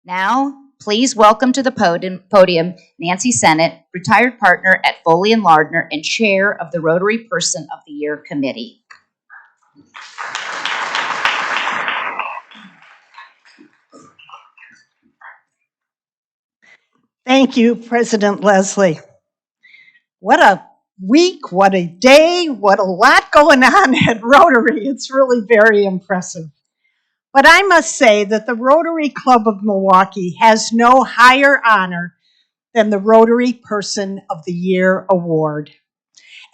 Now, please welcome to the podium Nancy Sennett, retired partner at Foley & Lardner and chair of the Rotary Person of the Year Committee. Thank you, President Leslie. What a week, what a day, what a lot going on at Rotary. It's really very impressive. But I must say that the Rotary Club of Milwaukee has no higher honor than the Rotary Person of the Year Award.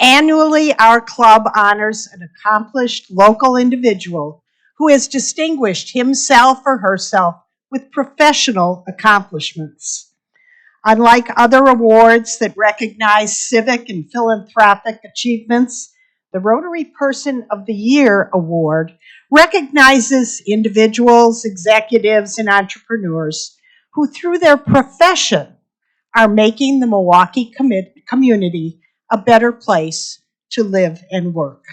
Annually, our club honors an accomplished local individual who has distinguished himself or herself with professional accomplishments. Unlike other awards that recognize civic and philanthropic achievements, the Rotary Person of the Year Award recognizes individuals, executives, and entrepreneurs who, through their profession, are making the Milwaukee community a better place to live and work.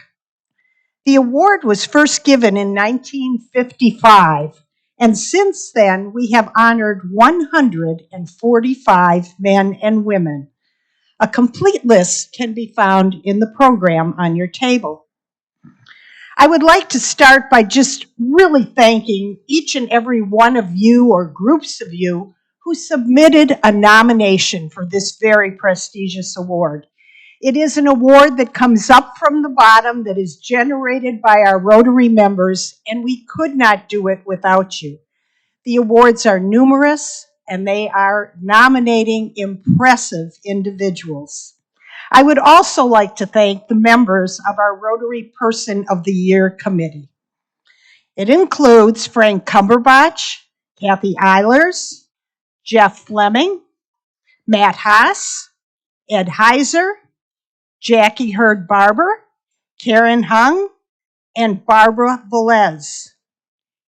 The award was first given in 1955, and since then we have honored 145 men and women. A complete list can be found in the program on your table. I would like to start by just really thanking each and every one of you or groups of you who submitted a nomination for this very prestigious award. It is an award that comes up from the bottom, that is generated by our Rotary members, and we could not do it without you. The awards are numerous, and they are nominating impressive individuals. I would also like to thank the members of our Rotary Person of the Year Committee. It includes Frank Cumberbach, Kathy Eilers, Jeff Fleming, Matt Haas, Ed Heiser, Jackie Hurd Barber, Karen Hung, and Barbara Velez.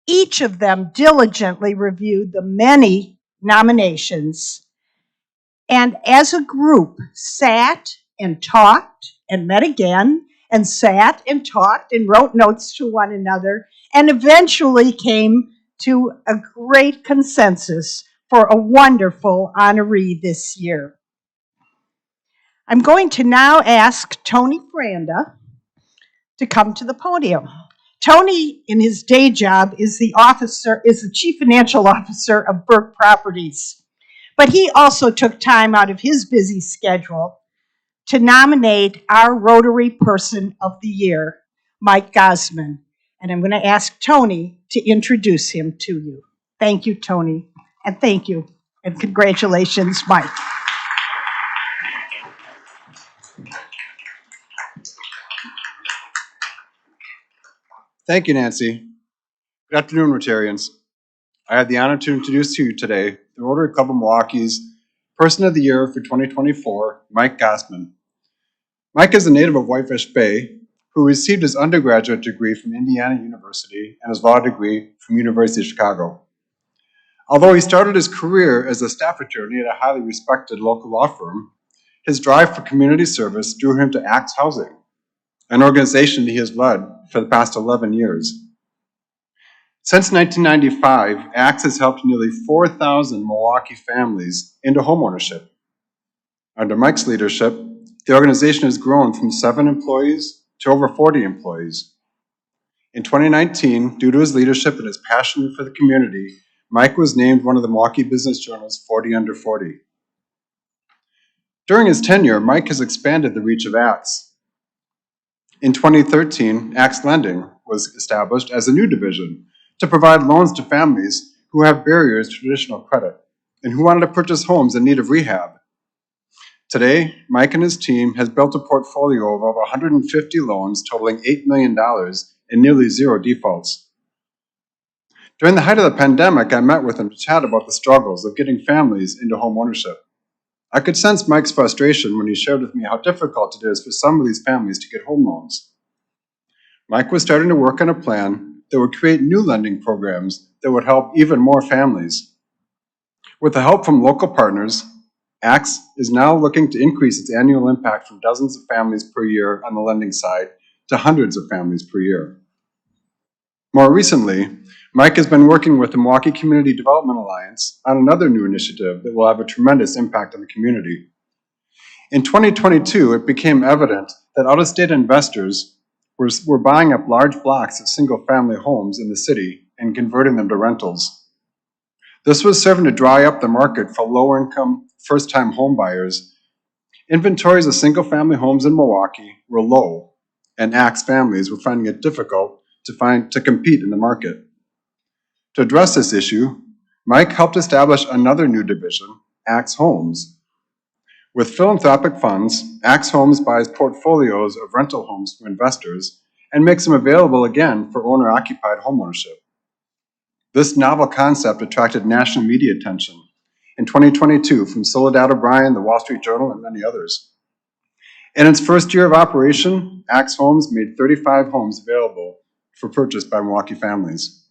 Each of them diligently reviewed the many nominations and as a group sat and talked and met again and sat and talked and wrote notes to one another and eventually came to a great consensus for a wonderful honoree this year. I'm going to now ask Tony Franda to come to the podium. Tony, in his day job, is the chief financial officer of Burke Properties. But he also took time out of his busy schedule to nominate our Rotary Person of the Year, Mike Gosman. And I'm going to ask Tony to introduce him to you. Thank you, Tony. And thank you. And congratulations, Mike. Thank you, Nancy. Good afternoon, Rotarians. I have the honor to introduce to you today the Rotary Club of Milwaukee's Person of the Year for 2024, Mike Gosman. Mike is a native of Whitefish Bay who received his undergraduate degree from Indiana University and his law degree from University of Chicago. Although he started his career as a staff attorney at a highly respected local law firm, his drive for community service drew him to Axe Housing, an organization he has led for the past 11 years. Since 1995, Axe has helped nearly 4,000 Milwaukee families into homeownership. Under Mike's leadership, the organization has grown from 7 employees to over 40 employees. In 2019, due to his leadership and his passion for the community, Mike was named one of the Milwaukee Business Journal's 40 Under 40. During his tenure, Mike has expanded the reach of Axe. In 2013, Axe Lending was established as a new division to provide loans to families who have barriers to traditional credit and who wanted to purchase homes in need of rehab. Today, Mike and his team has built a portfolio of over 150 loans totaling $8 million and nearly 0 defaults. During the height of the pandemic, I met with him to chat about the struggles of getting families into home ownership. I could sense Mike's frustration when he shared with me how difficult it is for some of these families to get home loans. Mike was starting to work on a plan that would create new lending programs that would help even more families. With the help from local partners, Axe is now looking to increase its annual impact from dozens of families per year on the lending side to hundreds of families per year. More recently, Mike has been working with the Milwaukee Community Development Alliance on another new initiative that will have a tremendous impact on the community. In 2022, it became evident that out-of-state investors were buying up large blocks of single-family homes in the city and converting them to rentals. This was serving to dry up the market for lower-income, first-time home buyers. Inventories of single-family homes in Milwaukee were low, and Axe families were finding it difficult to compete in the market. To address this issue, Mike helped establish another new division, Axe Homes. With philanthropic funds, Axe Homes buys portfolios of rental homes from investors and makes them available again for owner-occupied homeownership. This novel concept attracted national media attention in 2022 from Soledad O'Brien, the Wall Street Journal, and many others. In its first year of operation, Axe Homes made 35 homes available for purchase by Milwaukee families.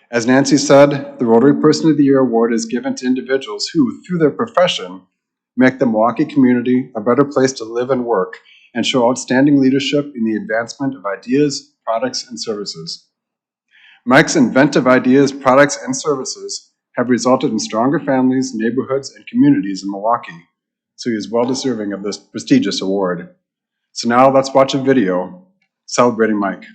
As Nancy said, the Rotary Person of the Year award is given to individuals who, through their profession, make the Milwaukee community a better place to live and work and show outstanding leadership in the advancement of ideas, products, and services. Mike's inventive ideas, products, and services have resulted in stronger families, neighborhoods, and communities in Milwaukee, so he is well deserving of this prestigious award. So now let's watch a video celebrating Mike.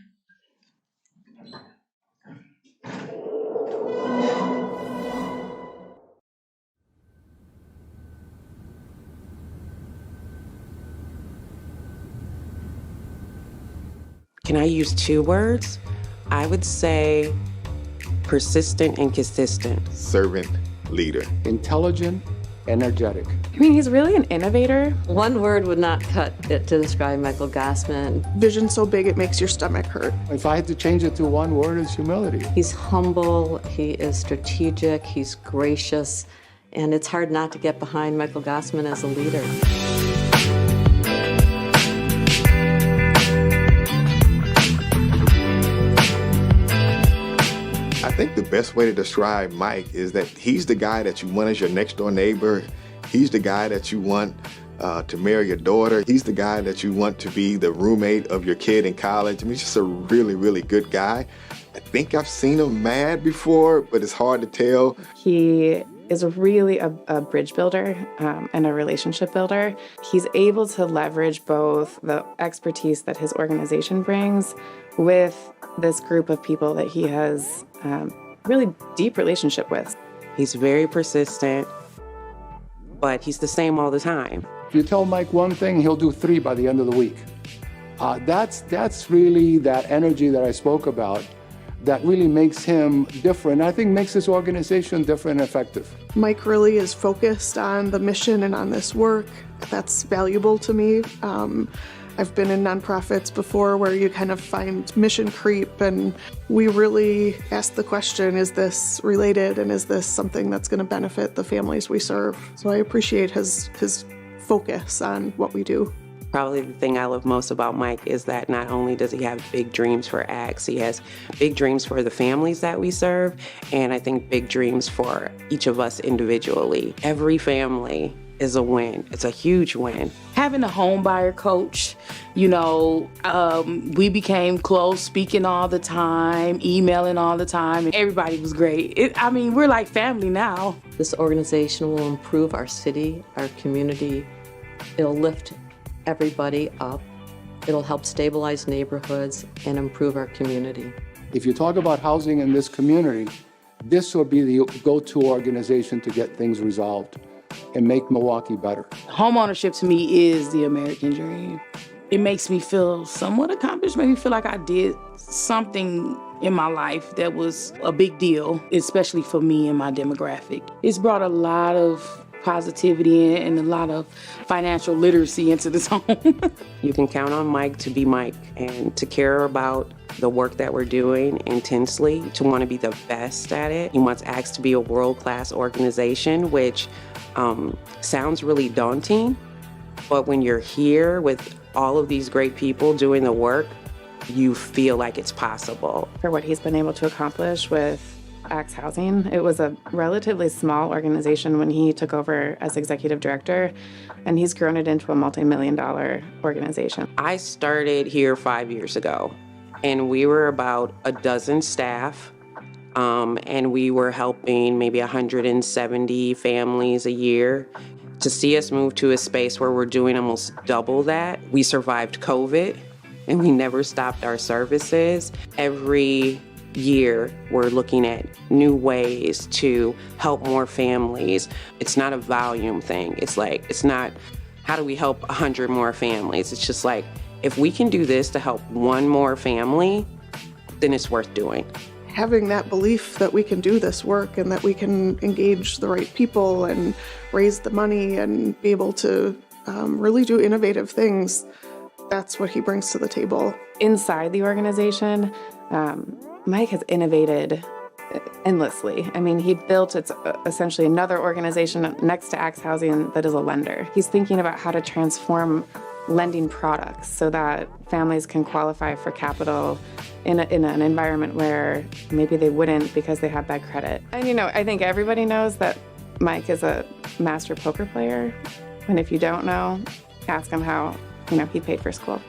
Can I use 2 words? I would say persistent and consistent. Servant leader. Intelligent, energetic. I mean, he's really an innovator. One word would not cut it to describe Michael Gosman. Vision so big it makes your stomach hurt. If I had to change it to one word, it's humility. He's humble, he is strategic, he's gracious, and it's hard not to get behind Michael Gosman as a leader. I think the best way to describe Mike is that he's the guy that you want as your next door neighbor. He's the guy that you want to marry your daughter. He's the guy that you want to be the roommate of your kid in college. I mean, he's just a really, really good guy. I think I've seen him mad before, but it's hard to tell. He is really a bridge builder and a relationship builder. He's able to leverage both the expertise that his organization brings with this group of people that he has really deep relationship with. He's very persistent, but he's the same all the time. If you tell Mike one thing, he'll do 3 by the end of the week. That's really that energy that I spoke about that really makes him different. I think makes this organization different and effective. Mike really is focused on the mission and on this work. That's valuable to me. I've been in nonprofits before where you kind of find mission creep, and we really ask the question, is this related and is this something that's going to benefit the families we serve? So I appreciate his focus on what we do. Probably the thing I love most about Mike is that not only does he have big dreams for Axe, he has big dreams for the families that we serve, and I think big dreams for each of us individually. Every family is a win. It's a huge win. Having a home buyer coach, we became close, speaking all the time, emailing all the time, and everybody was great. We're like family now. This organization will improve our city, our community. It'll lift everybody up. It'll help stabilize neighborhoods and improve our community. If you talk about housing in this community, this will be the go-to organization to get things resolved and make Milwaukee better. Homeownership to me is the American dream. It makes me feel somewhat accomplished, makes me feel like I did something in my life that was a big deal, especially for me and my demographic. It's brought a lot of positivity and a lot of financial literacy into this home. You can count on Mike to be Mike and to care about the work that we're doing intensely, to want to be the best at it. He wants Axe to be a world-class organization, which sounds really daunting, but when you're here with all of these great people doing the work, you feel like it's possible. For what he's been able to accomplish with Axe Housing, it was a relatively small organization when he took over as executive director, and he's grown it into a multi-million-dollar organization. I started here 5 years ago, and we were about a dozen staff. and we were helping maybe 170 families a year. To see us move to a space where we're doing almost double that, we survived COVID and we never stopped our services. Every year, we're looking at new ways to help more families. It's not a volume thing. It's not, how do we help 100 more families? It's just like, if we can do this to help one more family, then it's worth doing. Having that belief that we can do this work and that we can engage the right people and raise the money and be able to really do innovative things, that's what he brings to the table. Inside the organization, Mike has innovated endlessly. I mean, he built essentially another organization next to Axe Housing that is a lender. He's thinking about how to transform lending products so that families can qualify for capital in an environment where maybe they wouldn't because they have bad credit. And I think everybody knows that Mike is a master poker player. And if you don't know, ask him how he paid for school.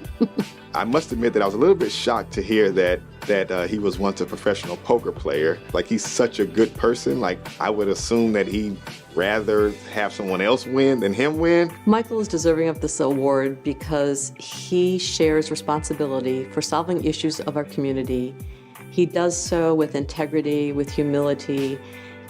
I must admit that I was a little bit shocked to hear that he was once a professional poker player. Like, he's such a good person. Like, I would assume that he'd rather have someone else win than him win. Michael is deserving of this award because he shares responsibility for solving issues of our community. He does so with integrity, with humility,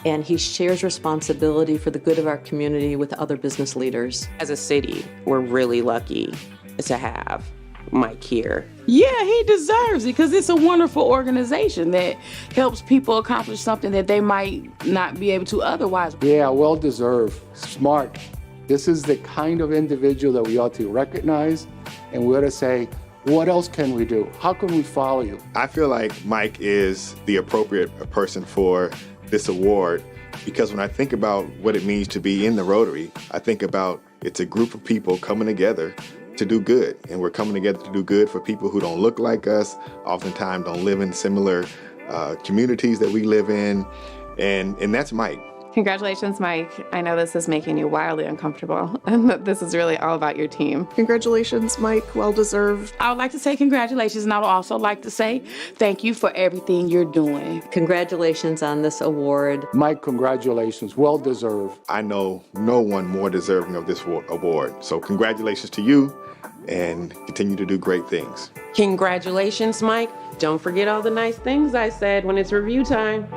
and he shares responsibility for the good of our community with other business leaders. As a city, we're really lucky to have Mike here. Yeah, he deserves it because it's a wonderful organization that helps people accomplish something that they might not be able to otherwise. Yeah, well deserved, smart. This is the kind of individual that we ought to recognize, and we ought to say, what else can we do? How can we follow you? I feel like Mike is the appropriate person for this award because when I think about what it means to be in the Rotary, I think about it's a group of people coming together to do good. And we're coming together to do good for people who don't look like us, oftentimes don't live in similar communities that we live in. And that's Mike. Congratulations, Mike. I know this is making you wildly uncomfortable, and that this is really all about your team. Congratulations, Mike. Well deserved. I would like to say congratulations, and I would also like to say thank you for everything you're doing. Congratulations on this award. Mike, congratulations, well deserved. I know no one more deserving of this award. So congratulations to you and continue to do great things. Congratulations, Mike. Don't forget all the nice things I said when it's review time.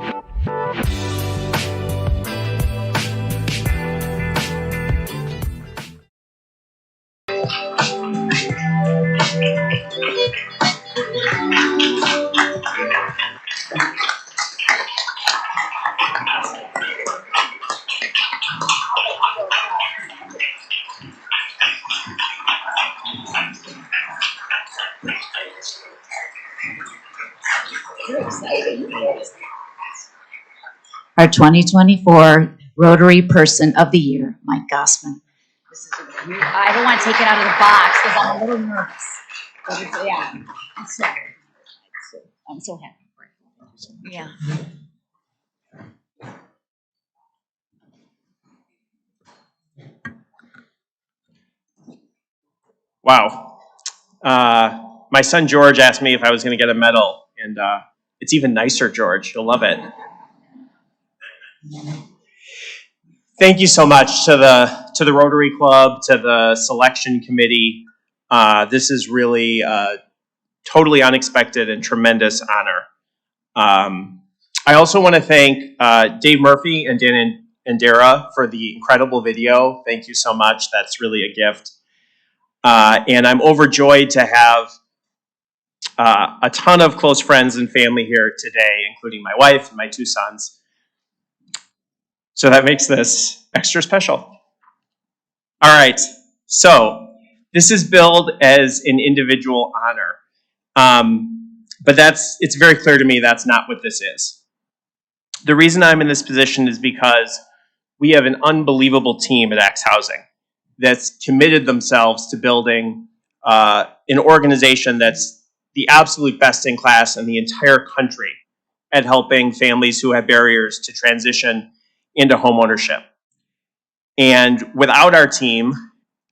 Our 2024 Rotary Person of the Year, Mike Gosman. I don't want to take it out of the box because I'm a little nervous. But I'm so happy for it. Yeah. Wow. My son George asked me if I was going to get a medal, and it's even nicer, George. You'll love it. Thank you so much to the Rotary Club, to the selection committee. This is really totally unexpected and tremendous honor. I also want to thank Dave Murphy and Dan Andera for the incredible video. Thank you so much. That's really a gift. And I'm overjoyed to have a ton of close friends and family here today, including my wife and my two sons. So that makes this extra special. All right, so this is billed as an individual honor. But it's very clear to me that's not what this is. The reason I'm in this position is because we have an unbelievable team at Axe Housing that's committed themselves to building an organization that's the absolute best in class in the entire country at helping families who have barriers to transition into homeownership. And without our team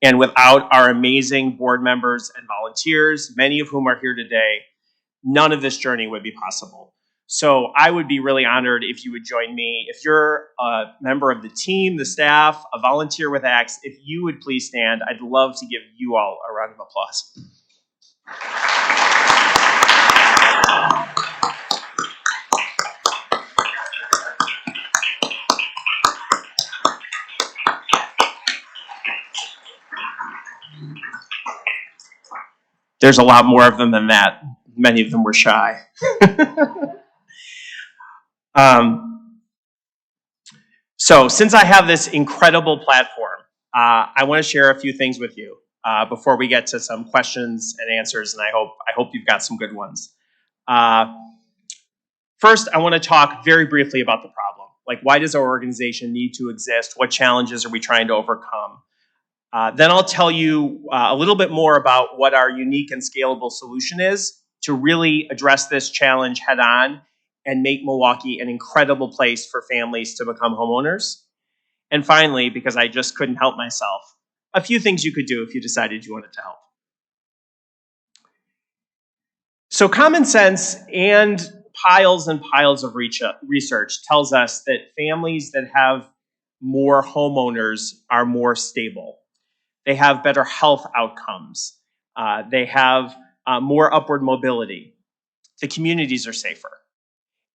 and without our amazing board members and volunteers, many of whom are here today, none of this journey would be possible. So I would be really honored if you would join me. If you're a member of the team, the staff, a volunteer with ACTS, if you would please stand, I'd love to give you all a round of applause. There's a lot more of them than that. Many of them were shy. So since I have this incredible platform, I want to share a few things with you before we get to some questions and answers, and I hope you've got some good ones. First, I want to talk very briefly about the problem. Like, why does our organization need to exist? What challenges are we trying to overcome? Then I'll tell you a little bit more about what our unique and scalable solution is to really address this challenge head on and make Milwaukee an incredible place for families to become homeowners. And finally, because I just couldn't help myself, a few things you could do if you decided you wanted to help. So common sense and piles of research tells us that families that have more homeowners are more stable. They have better health outcomes. They have more upward mobility. The communities are safer.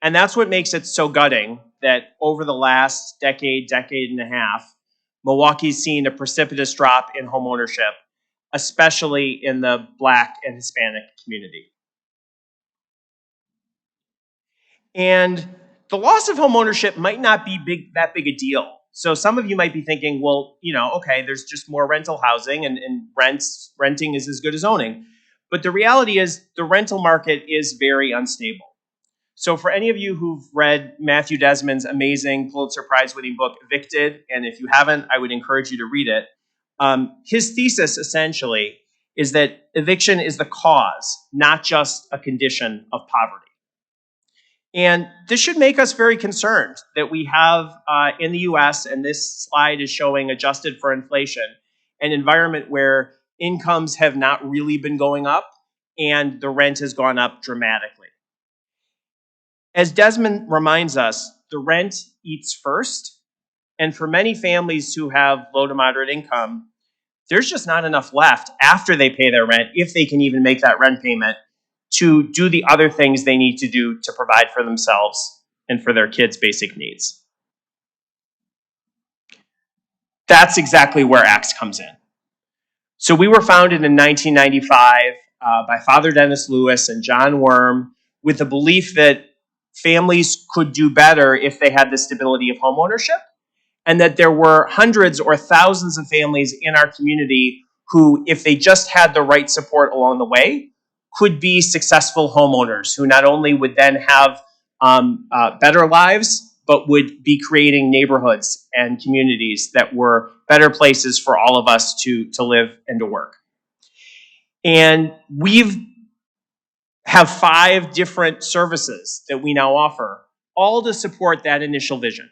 And that's what makes it so gutting that over the last decade and a half, Milwaukee's seen a precipitous drop in homeownership, especially in the Black and Hispanic community. And the loss of homeownership might not be that big a deal. So some of you might be thinking, well, okay, there's just more rental housing and renting is as good as owning. But the reality is the rental market is very unstable. So for any of you who've read Matthew Desmond's amazing Pulitzer Prize-winning book, Evicted, and if you haven't, I would encourage you to read it. His thesis essentially is that eviction is the cause, not just a condition of poverty. And this should make us very concerned that we have in the US, and this slide is showing adjusted for inflation, an environment where incomes have not really been going up and the rent has gone up dramatically. As Desmond reminds us, the rent eats first. And for many families who have low to moderate income, there's just not enough left after they pay their rent, if they can even make that rent payment, to do the other things they need to do to provide for themselves and for their kids' basic needs. That's exactly where ACTS comes in. So we were founded in 1995 by Father Dennis Lewis and John Worm with the belief that families could do better if they had the stability of homeownership, and that there were hundreds or thousands of families in our community who, if they just had the right support along the way, could be successful homeowners who not only would then have better lives, but would be creating neighborhoods and communities that were better places for all of us to live and to work. And we've have 5 different services that we now offer, all to support that initial vision.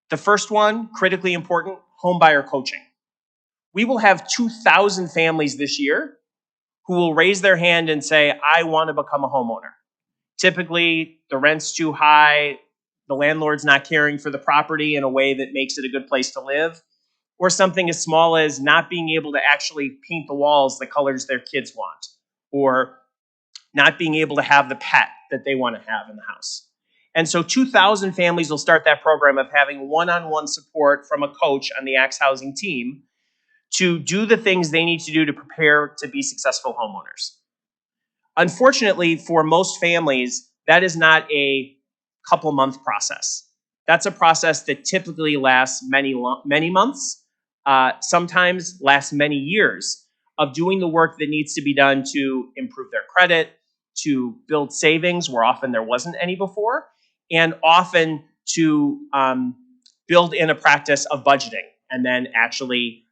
The first one, critically important, home buyer coaching. We will have 2,000 families this year who will raise their hand and say, I want to become a homeowner. Typically, the rent's too high, the landlord's not caring for the property in a way that makes it a good place to live, or something as small as not being able to actually paint the walls the colors their kids want, or not being able to have the pet that they want to have in the house. And so 2,000 families will start that program of having one-on-one support from a coach on the ACTS housing team to do the things they need to do to prepare to be successful homeowners. Unfortunately, for most families, that is not a couple-month process. That's a process that typically lasts many months, sometimes lasts many years of doing the work that needs to be done to improve their credit, to build savings where often there wasn't any before, and often to build in a practice of budgeting and then actually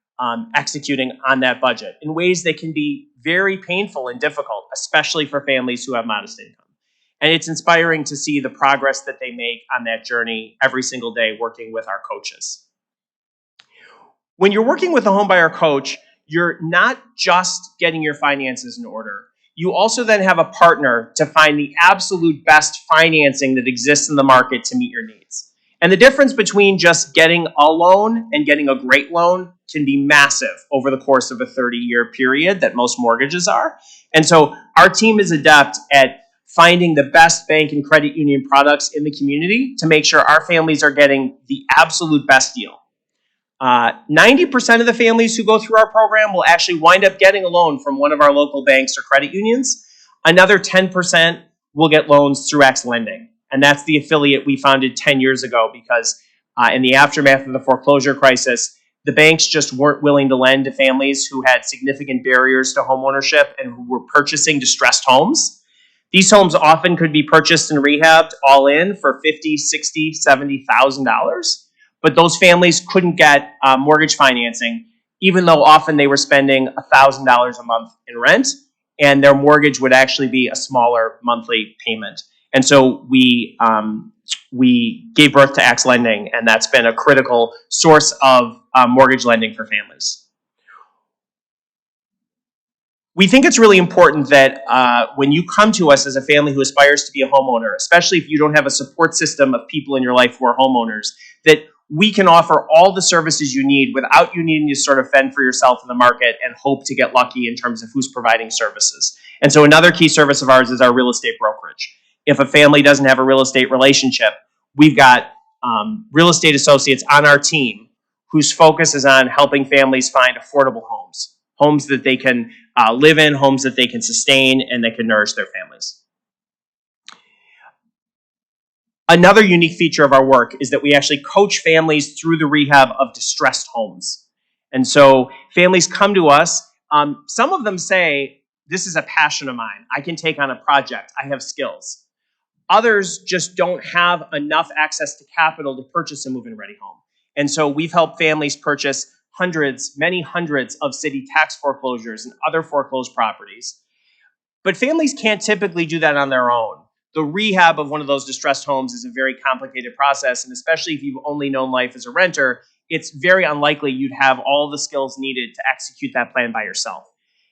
executing on that budget in ways that can be very painful and difficult, especially for families who have modest income. And it's inspiring to see the progress that they make on that journey every single day working with our coaches. When you're working with a homebuyer coach, you're not just getting your finances in order. you also then have a partner to find the absolute best financing that exists in the market to meet your needs. And the difference between just getting a loan and getting a great loan can be massive over the course of a 30-year period that most mortgages are. And so our team is adept at finding the best bank and credit union products in the community to make sure our families are getting the absolute best deal. 90% of the families who go through our program will actually wind up getting a loan from one of our local banks or credit unions. Another 10% will get loans through X Lending. And that's the affiliate we founded 10 years ago because in the aftermath of the foreclosure crisis, the banks just weren't willing to lend to families who had significant barriers to homeownership and who were purchasing distressed homes. These homes often could be purchased and rehabbed all in for $50,000, $60,000, $70,000. But those families couldn't get mortgage financing, even though often they were spending $1,000 a month in rent, and their mortgage would actually be a smaller monthly payment. And so we gave birth to X Lending, and that's been a critical source of mortgage lending for families. We think it's really important that when you come to us as a family who aspires to be a homeowner, especially if you don't have a support system of people in your life who are homeowners, that we can offer all the services you need without you needing to sort of fend for yourself in the market and hope to get lucky in terms of who's providing services. And so another key service of ours is our real estate brokerage. If a family doesn't have a real estate relationship, we've got real estate associates on our team whose focus is on helping families find affordable homes, homes that they can live in, homes that they can sustain, and that can nourish their families. Another unique feature of our work is that we actually coach families through the rehab of distressed homes. And so families come to us. Some of them say, this is a passion of mine. I can take on a project. I have skills. Others just don't have enough access to capital to purchase a move-in ready home. And so we've helped families purchase hundreds, many hundreds of city tax foreclosures and other foreclosed properties. But families can't typically do that on their own. The rehab of one of those distressed homes is a very complicated process, and especially if you've only known life as a renter, it's very unlikely you'd have all the skills needed to execute that plan by yourself.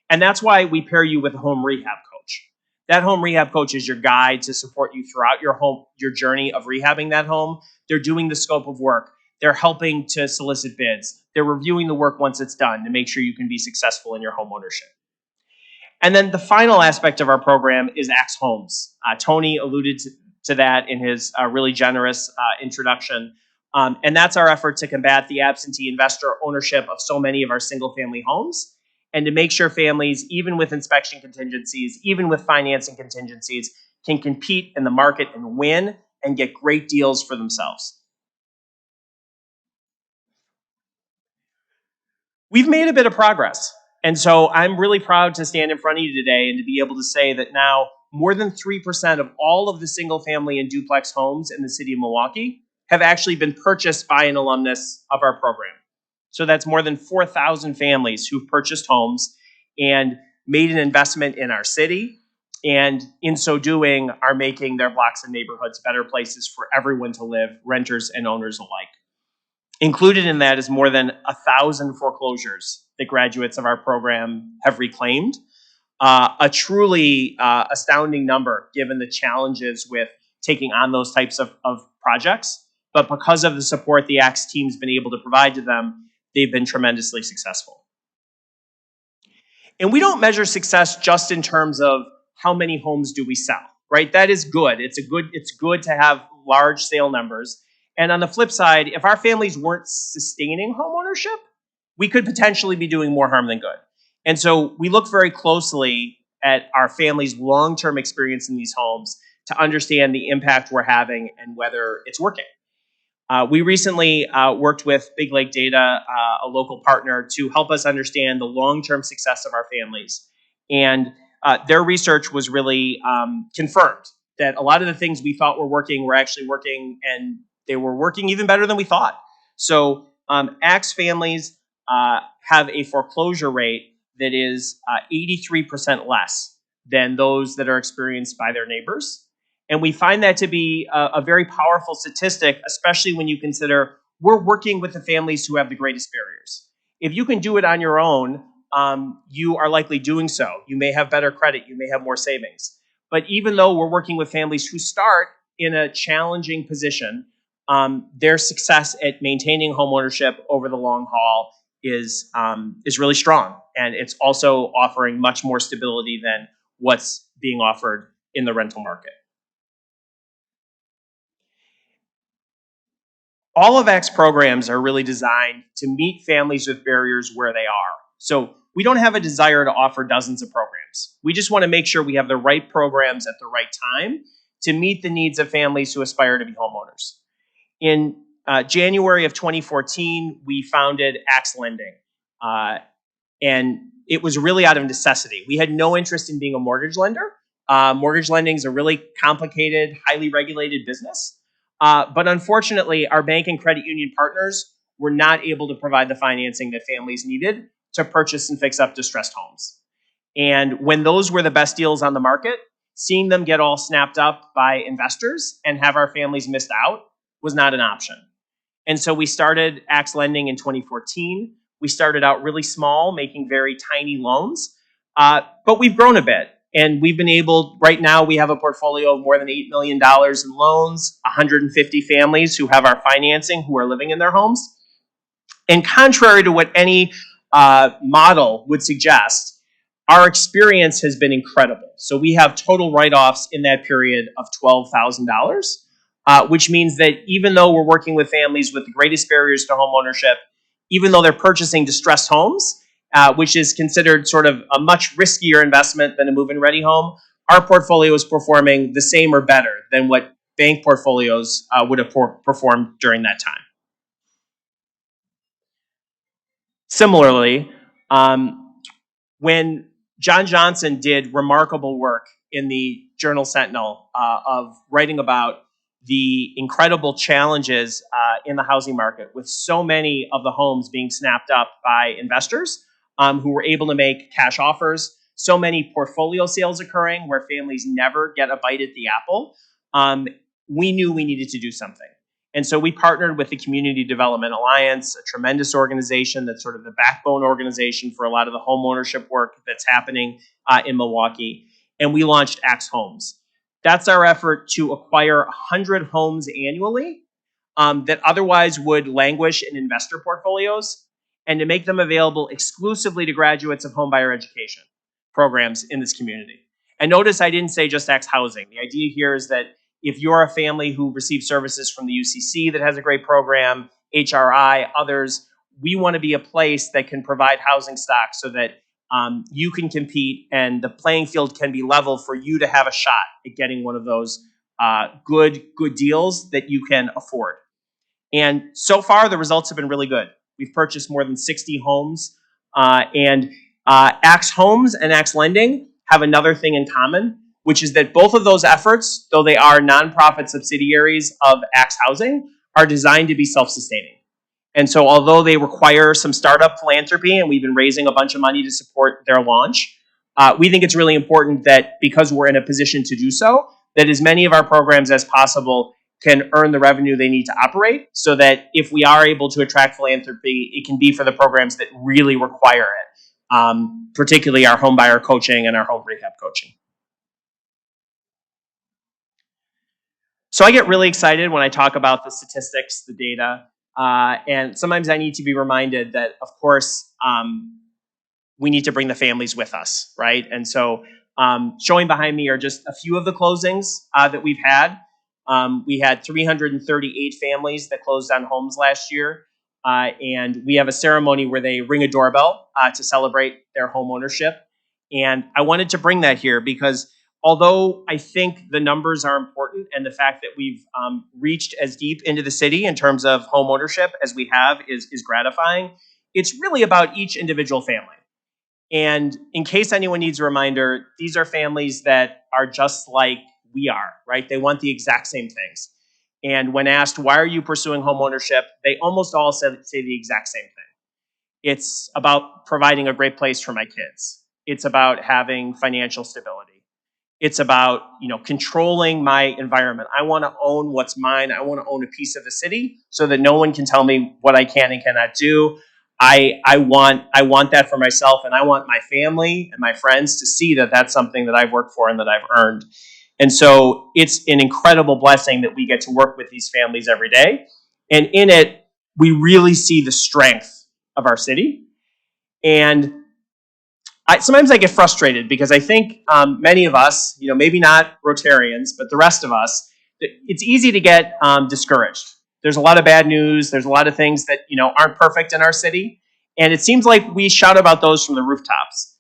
And that's why we pair you with a home rehab coach. That home rehab coach is your guide to support you throughout your journey of rehabbing that home. They're doing the scope of work. They're helping to solicit bids. They're reviewing the work once it's done to make sure you can be successful in your home ownership. And then the final aspect of our program is Axe Homes. Tony alluded to that in his really generous introduction. And that's our effort to combat the absentee investor ownership of so many of our single family homes and to make sure families, even with inspection contingencies, even with financing contingencies, can compete in the market and win and get great deals for themselves. We've made a bit of progress. And so I'm really proud to stand in front of you today and to be able to say that now more than 3% of all of the single family and duplex homes in the city of Milwaukee have actually been purchased by an alumnus of our program. So that's more than 4,000 families who've purchased homes and made an investment in our city, and in so doing are making their blocks and neighborhoods better places for everyone to live, renters and owners alike. Included in that is more than 1,000 foreclosures that graduates of our program have reclaimed. A truly astounding number given the challenges with taking on those types of projects. But because of the support the Axe team's been able to provide to them, they've been tremendously successful. And we don't measure success just in terms of how many homes do we sell, right? That is good. It's good to have large sale numbers. And on the flip side, if our families weren't sustaining homeownership, we could potentially be doing more harm than good. And so we look very closely at our families' long-term experience in these homes to understand the impact we're having and whether it's working. We recently worked with Big Lake Data, a local partner, to help us understand the long-term success of our families. And their research was really confirmed that a lot of the things we thought were actually working, and they were working even better than we thought. So Axe families have a foreclosure rate that is 83% less than those that are experienced by their neighbors. And we find that to be a very powerful statistic, especially when you consider we're working with the families who have the greatest barriers. If you can do it on your own, you are likely doing so. You may have better credit. You may have more savings. But even though we're working with families who start in a challenging position, their success at maintaining homeownership over the long haul is really strong. And it's also offering much more stability than what's being offered in the rental market. All of ACT's programs are really designed to meet families with barriers where they are. So we don't have a desire to offer dozens of programs. We just want to make sure we have the right programs at the right time to meet the needs of families who aspire to be homeowners. In January of 2014, we founded ACT's Lending. And it was really out of necessity. We had no interest in being a mortgage lender. Mortgage lending is a really complicated, highly regulated business. But unfortunately, our bank and credit union partners were not able to provide the financing that families needed to purchase and fix up distressed homes. And when those were the best deals on the market, seeing them get all snapped up by investors and have our families missed out was not an option. And so we started ACT's Lending in 2014. We started out really small, making very tiny loans, but we've grown a bit. And we've been able, right now, we have a portfolio of more than $8 million in loans, 150 families who have our financing who are living in their homes. And contrary to what any model would suggest, our experience has been incredible. So we have total write-offs in that period of $12,000, which means that even though we're working with families with the greatest barriers to homeownership, even though they're purchasing distressed homes, which is considered sort of a much riskier investment than a move-in ready home, our portfolio is performing the same or better than what bank portfolios would have performed during that time. Similarly, when John Johnson did remarkable work in the Journal Sentinel of writing about the incredible challenges in the housing market with so many of the homes being snapped up by investors who were able to make cash offers, so many portfolio sales occurring where families never get a bite at the apple, we knew we needed to do something. And so we partnered with the Community Development Alliance, a tremendous organization that's sort of the backbone organization for a lot of the homeownership work that's happening in Milwaukee. And we launched ACT's Homes. That's our effort to acquire 100 homes annually that otherwise would languish in investor portfolios and to make them available exclusively to graduates of homebuyer education programs in this community. And notice I didn't say just ACT's Housing. The idea here is that if you're a family who receives services from the UCC that has a great program, HRI, others, we want to be a place that can provide housing stock so that you can compete and the playing field can be level for you to have a shot at getting one of those good deals that you can afford. And so far, the results have been really good. We've purchased more than 60 homes, and ACT's Homes and ACT's Lending have another thing in common, which is that both of those efforts, though they are nonprofit subsidiaries of ACT's Housing, are designed to be self-sustaining. And so although they require some startup philanthropy, and we've been raising a bunch of money to support their launch, we think it's really important that because we're in a position to do so, that as many of our programs as possible can earn the revenue they need to operate so that if we are able to attract philanthropy, it can be for the programs that really require it, particularly our home buyer coaching and our home rehab coaching. So I get really excited when I talk about the statistics, the data, and sometimes I need to be reminded that, of course, we need to bring the families with us, right? And so showing behind me are just a few of the closings that we've had. We had 338 families that closed on homes last year, and we have a ceremony where they ring a doorbell to celebrate their home ownership. And I wanted to bring that here because although I think the numbers are important and the fact that we've reached as deep into the city in terms of home ownership as we have is gratifying, it's really about each individual family. And in case anyone needs a reminder, these are families that are just like we are, right? They want the exact same things. And when asked, why are you pursuing home ownership? They almost all say the exact same thing. It's about providing a great place for my kids. It's about having financial stability. It's about, controlling my environment. I want to own what's mine. I want to own a piece of the city so that no one can tell me what I can and cannot do. I want that for myself, and I want my family and my friends to see that that's something that I've worked for and that I've earned. And so it's an incredible blessing that we get to work with these families every day. And in it, we really see the strength of our city. And sometimes I get frustrated because I think many of us, maybe not Rotarians, but the rest of us, it's easy to get discouraged. There's a lot of bad news. There's a lot of things that aren't perfect in our city, and it seems like we shout about those from the rooftops.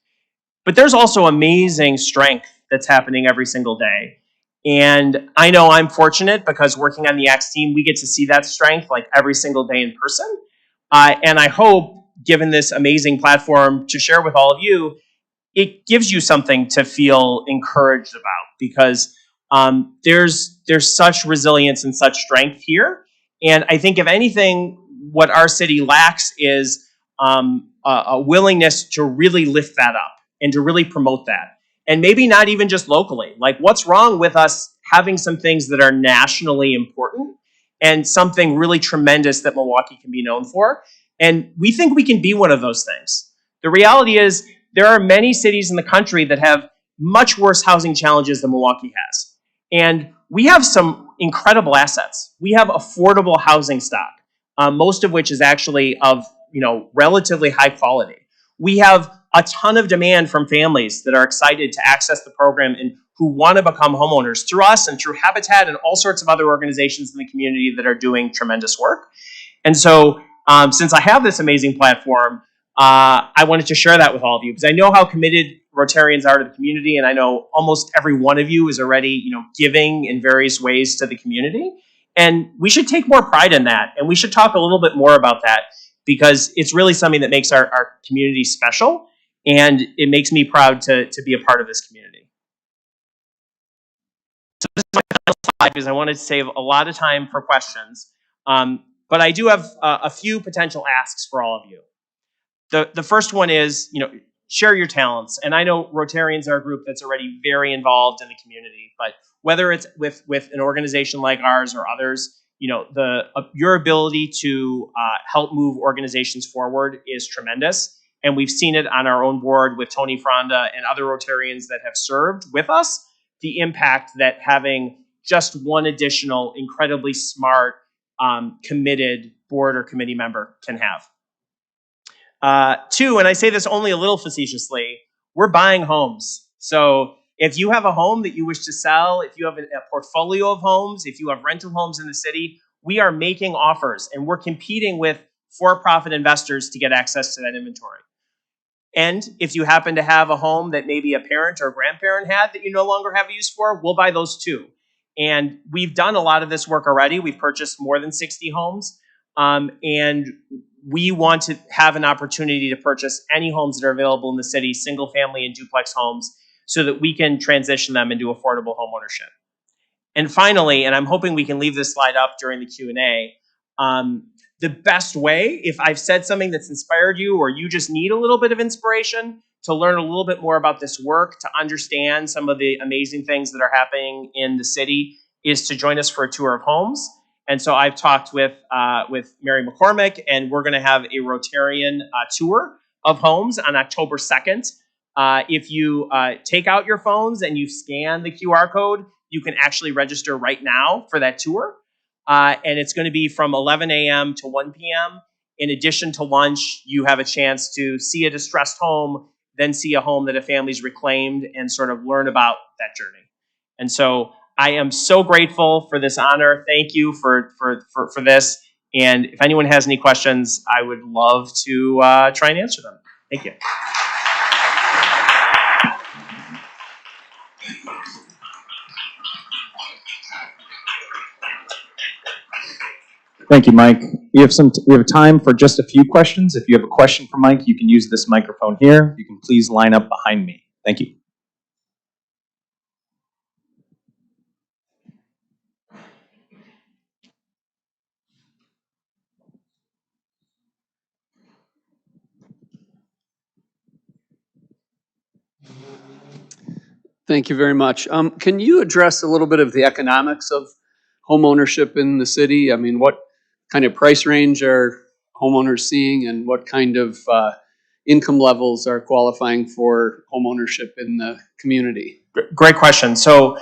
But there's also amazing strength that's happening every single day. And I know I'm fortunate because working on the X team, we get to see that strength like every single day in person. And I hope, given this amazing platform to share with all of you, it gives you something to feel encouraged about, because there's such resilience and such strength here. And I think, if anything, what our city lacks is a willingness to really lift that up and to really promote that. And maybe not even just locally. Like, what's wrong with us having some things that are nationally important and something really tremendous that Milwaukee can be known for? And we think we can be one of those things. The reality is, there are many cities in the country that have much worse housing challenges than Milwaukee has. And we have some incredible assets. We have affordable housing stock, most of which is actually of relatively high quality. We have a ton of demand from families that are excited to access the program and who want to become homeowners through us and through Habitat and all sorts of other organizations in the community that are doing tremendous work. And so, since I have this amazing platform, I wanted to share that with all of you, because I know how committed Rotarians are to the community, and I know almost every one of you is already, giving in various ways to the community. And we should take more pride in that, and we should talk a little bit more about that, because it's really something that makes our community special, and it makes me proud to be a part of this community. So this is my final slide, because I wanted to save a lot of time for questions. But I do have a few potential asks for all of you. The first one is, share your talents. And I know Rotarians are a group that's already very involved in the community, but whether it's with an organization like ours or others, your ability to help move organizations forward is tremendous. And we've seen it on our own board with Tony Fronda and other Rotarians that have served with us, the impact that having just one additional incredibly smart, committed board or committee member can have. Two, and I say this only a little facetiously, we're buying homes. So if you have a home that you wish to sell, if you have a portfolio of homes, if you have rental homes in the city, we are making offers and we're competing with for-profit investors to get access to that inventory. And if you happen to have a home that maybe a parent or a grandparent had that you no longer have a use for, we'll buy those too. And we've done a lot of this work already. We've purchased more than 60 homes. And we want to have an opportunity to purchase any homes that are available in the city, single family and duplex homes, so that we can transition them into affordable homeownership. And finally, and I'm hoping we can leave this slide up during the Q&A, the best way, if I've said something that's inspired you, or you just need a little bit of inspiration to learn a little bit more about this work, to understand some of the amazing things that are happening in the city, is to join us for a tour of homes. And so I've talked with Mary McCormick, and we're going to have a Rotarian tour of homes on October 2nd. If you take out your phones and you scan the QR code, you can actually register right now for that tour. And it's going to be from 11 a.m. to 1 p.m. In addition to lunch, you have a chance to see a distressed home, then see a home that a family's reclaimed, and sort of learn about that journey. And so I am so grateful for this honor. Thank you for this. And if anyone has any questions, I would love to try and answer them. Thank you. Thank you, Mike. We have time for just a few questions. If you have a question for Mike, you can use this microphone here. You can please line up behind me. Thank you. Thank you very much. Can you address a little bit of the economics of home ownership in the city? I mean, what kind of price range are homeowners seeing, and what kind of income levels are qualifying for homeownership in the community? Great question. So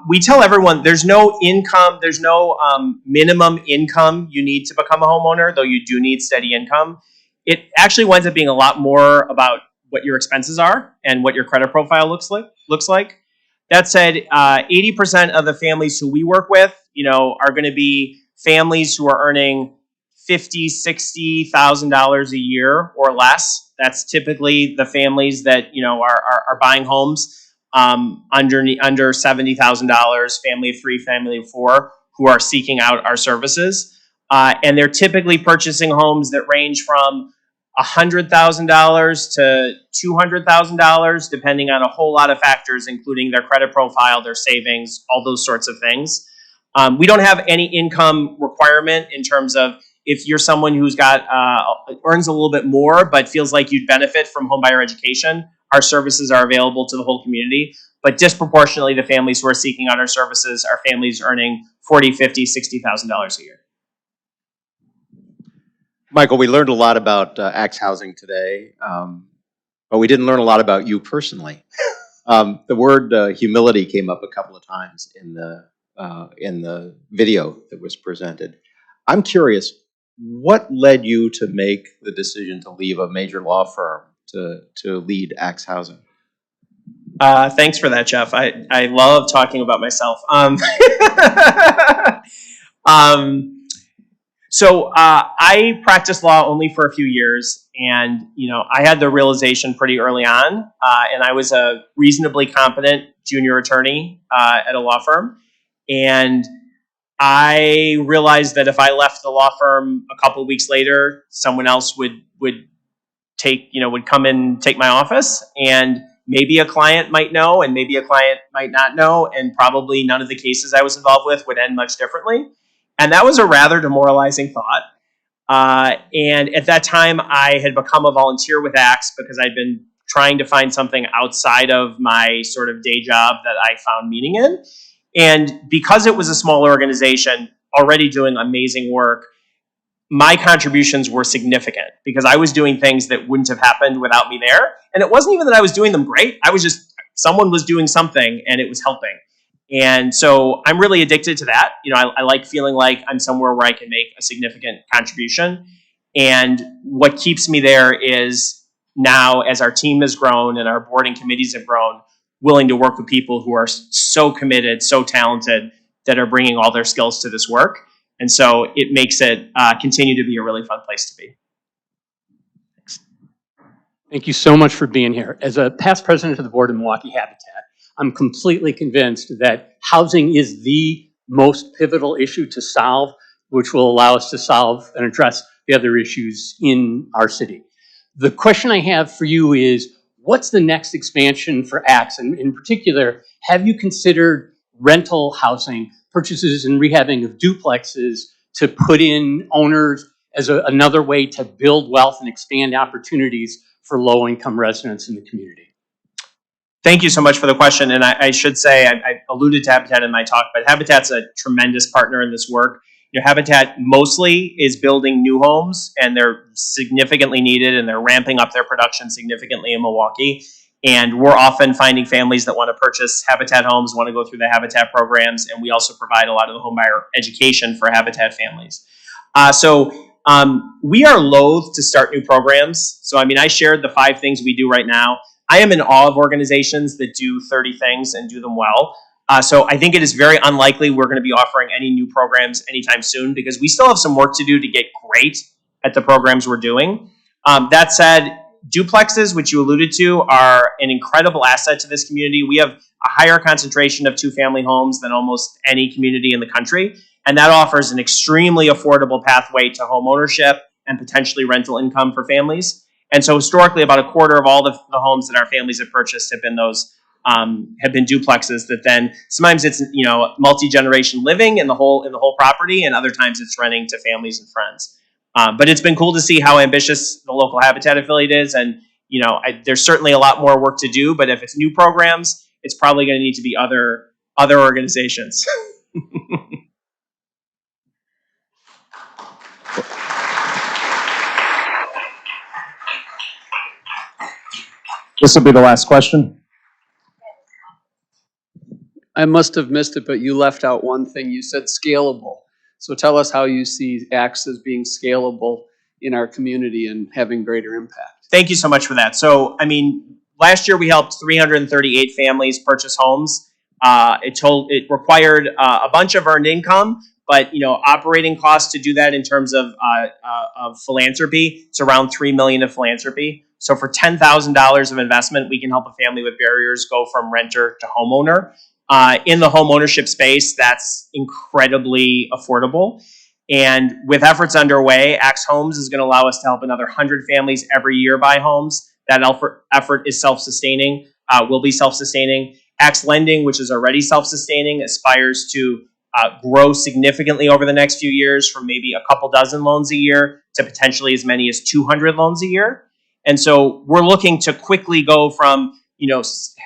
we tell everyone there's no income, there's no minimum income you need to become a homeowner, though you do need steady income. It actually winds up being a lot more about what your expenses are and what your credit profile looks like. That said, 80% of the families who we work with, are going to be families who are earning $50,000-$60,000 a year or less. That's typically the families that are buying homes under $70,000, family of three, family of four, who are seeking out our services, and they're typically purchasing homes that range from $100,000 to $200,000, depending on a whole lot of factors, including their credit profile, their savings, all those sorts of things. We don't have any income requirement in terms of if you're someone who's got earns a little bit more but feels like you'd benefit from homebuyer education. Our services are available to the whole community, but disproportionately the families who are seeking out our services are families earning $40,000, $50,000, $60,000 a year. Michael, we learned a lot about Axe Housing today, but we didn't learn a lot about you personally. The word humility came up a couple of times in the video that was presented. I'm curious, what led you to make the decision to leave a major law firm to lead Axe Housing? Thanks for that, Jeff. I love talking about myself. So I practiced law only for a few years, and I had the realization pretty early on, and I was a reasonably competent junior attorney at a law firm, and I realized that if I left the law firm a couple of weeks later, someone else would come and take my office, and maybe a client might know, and maybe a client might not know, and probably none of the cases I was involved with would end much differently. And that was a rather demoralizing thought. And at that time, I had become a volunteer with Axe because I'd been trying to find something outside of my sort of day job that I found meaning in. And because it was a small organization already doing amazing work, my contributions were significant because I was doing things that wouldn't have happened without me there. And it wasn't even that I was doing them great. Someone was doing something and it was helping. And so I'm really addicted to that. I like feeling like I'm somewhere where I can make a significant contribution. And what keeps me there is now, as our team has grown and our board and committees have grown, willing to work with people who are so committed, so talented, that are bringing all their skills to this work. And so it makes it continue to be a really fun place to be. Thanks. Thank you so much for being here. As a past president of the board of Milwaukee Habitat, I'm completely convinced that housing is the most pivotal issue to solve, which will allow us to solve and address the other issues in our city. The question I have for you is, what's the next expansion for Axe? And in particular, have you considered rental housing, purchases and rehabbing of duplexes to put in owners as another way to build wealth and expand opportunities for low-income residents in the community? Thank you so much for the question. And I should say, I alluded to Habitat in my talk, but Habitat's a tremendous partner in this work. Habitat mostly is building new homes, and they're significantly needed, and they're ramping up their production significantly in Milwaukee. And we're often finding families that want to purchase Habitat homes, want to go through the Habitat programs, and we also provide a lot of the homebuyer education for Habitat families. We are loath to start new programs. So, I shared the 5 things we do right now. I am in awe of organizations that do 30 things and do them well. So I think it is very unlikely we're going to be offering any new programs anytime soon because we still have some work to do to get great at the programs we're doing. That said, duplexes, which you alluded to, are an incredible asset to this community. We have a higher concentration of 2-family homes than almost any community in the country, and that offers an extremely affordable pathway to home ownership and potentially rental income for families. And so historically, about a quarter of all the homes that our families have purchased have been those have been duplexes that then sometimes it's multi-generation living in the whole property, and other times it's renting to families and friends. But it's been cool to see how ambitious the local Habitat affiliate is, and there's certainly a lot more work to do. But if it's new programs, it's probably going to need to be other organizations. This will be the last question. I must have missed it, but you left out one thing. You said scalable. So tell us how you see ACTS as being scalable in our community and having greater impact. Thank you so much for that. So, I mean, last year we helped 338 families purchase homes. It required a bunch of earned income, but operating costs to do that in terms of philanthropy, it's around $3 million of philanthropy. So for $10,000 of investment, we can help a family with barriers go from renter to homeowner. In the home ownership space, that's incredibly affordable. And with efforts underway, Axe Homes is going to allow us to help another 100 families every year buy homes. That effort is self-sustaining, will be self-sustaining. Axe Lending, which is already self-sustaining, aspires to grow significantly over the next few years from maybe a couple dozen loans a year to potentially as many as 200 loans a year. And so we're looking to quickly go from,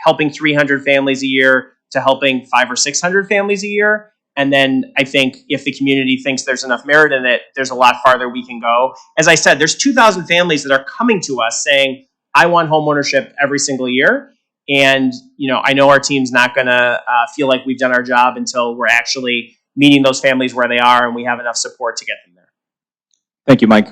helping 300 families a year to helping 500 or 600 families a year. And then I think if the community thinks there's enough merit in it, there's a lot farther we can go. As I said, there's 2,000 families that are coming to us saying, I want homeownership every single year. And, I know our team's not going to feel like we've done our job until we're actually meeting those families where they are and we have enough support to get them there. Thank you, Mike.